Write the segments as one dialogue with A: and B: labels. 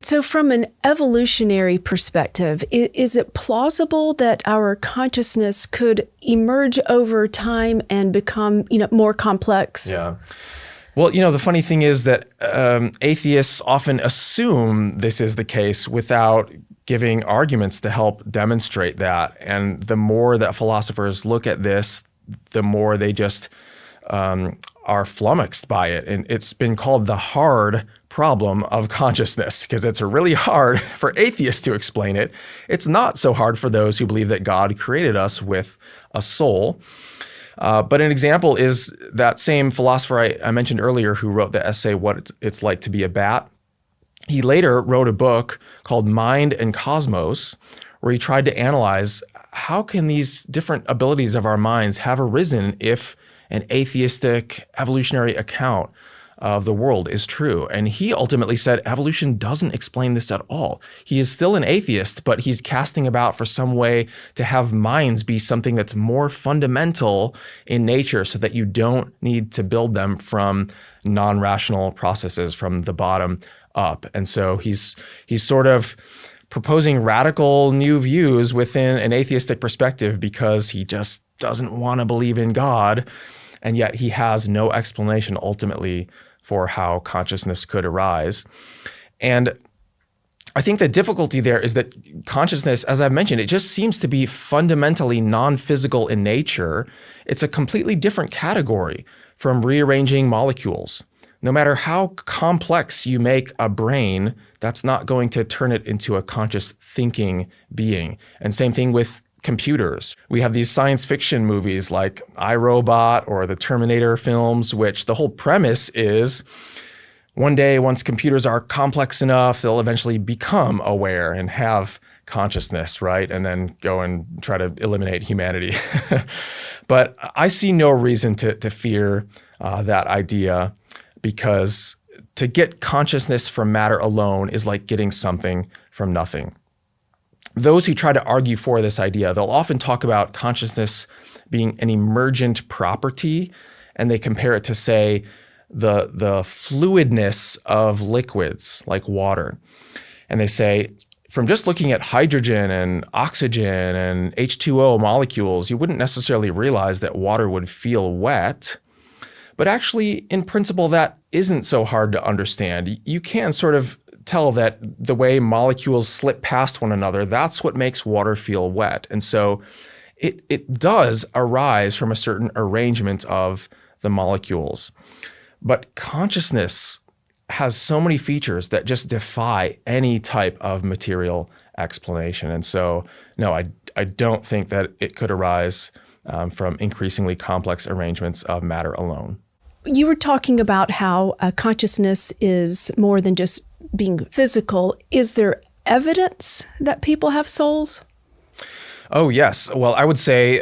A: So, from an evolutionary perspective, is it plausible that our consciousness could emerge over time and become, more complex?
B: Yeah. Well, the funny thing is that atheists often assume this is the case without giving arguments to help demonstrate that. And the more that philosophers look at this, the more they just are flummoxed by it. And it's been called the hard problem of consciousness because it's really hard for atheists to explain it. It's not so hard for those who believe that God created us with a soul. But an example is that same philosopher I mentioned earlier who wrote the essay, What It's Like to Be a Bat. He later wrote a book called Mind and Cosmos, where he tried to analyze how can these different abilities of our minds have arisen if an atheistic evolutionary account of the world is true. And he ultimately said evolution doesn't explain this at all. He is still an atheist, but he's casting about for some way to have minds be something that's more fundamental in nature so that you don't need to build them from non-rational processes from the bottom up. And so he's sort of proposing radical new views within an atheistic perspective because he just doesn't want to believe in God. And yet he has no explanation ultimately for how consciousness could arise. And I think the difficulty there is that consciousness, as I've mentioned, it just seems to be fundamentally non-physical in nature. It's a completely different category from rearranging molecules. No matter how complex you make a brain, that's not going to turn it into a conscious thinking being. And same thing with computers. We have these science fiction movies like I, Robot or the Terminator films, which the whole premise is one day, once computers are complex enough, they'll eventually become aware and have consciousness, right? And then go and try to eliminate humanity. But I see no reason to fear that idea, because to get consciousness from matter alone is like getting something from nothing. Those who try to argue for this idea, they'll often talk about consciousness being an emergent property, and they compare it to, say, the fluidness of liquids like water. And they say, from just looking at hydrogen and oxygen and H2O molecules, you wouldn't necessarily realize that water would feel wet. But actually, in principle, that isn't so hard to understand. You can sort of tell that the way molecules slip past one another, that's what makes water feel wet. And so it does arise from a certain arrangement of the molecules. But consciousness has so many features that just defy any type of material explanation. And so, no, I don't think that it could arise from increasingly complex arrangements of matter alone.
A: You were talking about how consciousness is more than just being physical. Is there evidence that people have souls?
B: Oh, yes. Well, I would say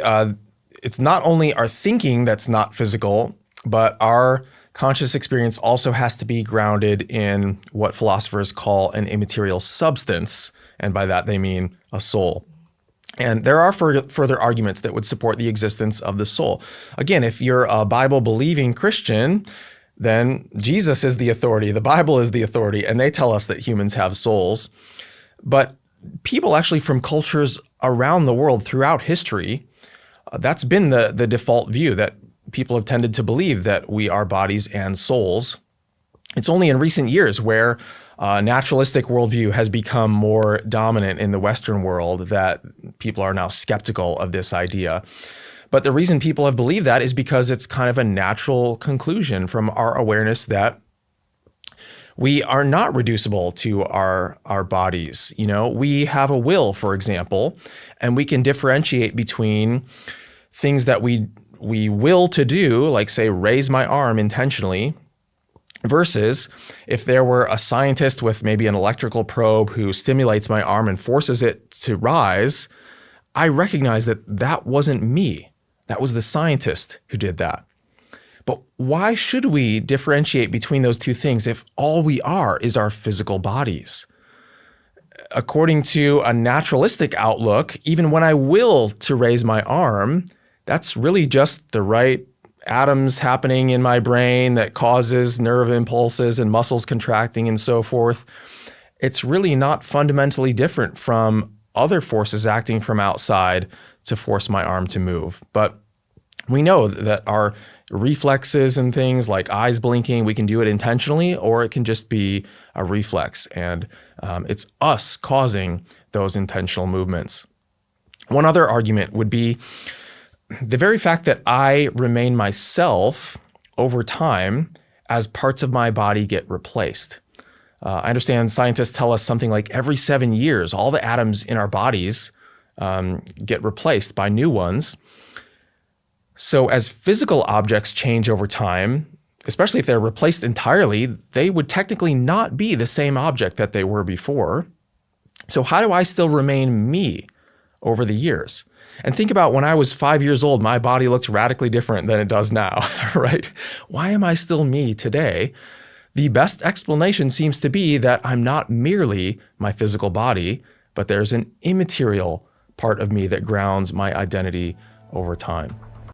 B: it's not only our thinking that's not physical, but our conscious experience also has to be grounded in what philosophers call an immaterial substance. And by that, they mean a soul. And there are further arguments that would support the existence of the soul. Again, if you're a Bible-believing Christian, then Jesus is the authority, the Bible is the authority, and they tell us that humans have souls. But people actually from cultures around the world throughout history, that's been the default view, that people have tended to believe that we are bodies and souls. It's only in recent years where naturalistic worldview has become more dominant in the Western world that people are now skeptical of this idea. But the reason people have believed that is because it's kind of a natural conclusion from our awareness that we are not reducible to our bodies. You know, we have a will, for example, and we can differentiate between things that we will to do, like say raise my arm intentionally, versus if there were a scientist with maybe an electrical probe who stimulates my arm and forces it to rise, I recognize that that wasn't me. That was the scientist who did that. But why should we differentiate between those two things if all we are is our physical bodies? According to a naturalistic outlook, even when I will to raise my arm, that's really just the right atoms happening in my brain that causes nerve impulses and muscles contracting and so forth. it's really not fundamentally different from other forces acting from outside to force my arm to move. But we know that our reflexes and things like eyes blinking, we can do it intentionally, or it can just be a reflex. And it's us causing those intentional movements. One other argument would be the very fact that I remain myself over time as parts of my body get replaced. I understand scientists tell us something like every 7 years, all the atoms in our bodies get replaced by new ones. So as physical objects change over time, especially if they're replaced entirely, they would technically not be the same object that they were before. So how do I still remain me over the years? And think about when I was 5 years old, my body looked radically different than it does now, right? Why am I still me today? The best explanation seems to be that I'm not merely my physical body, but there's an immaterial part of me that grounds my identity over time.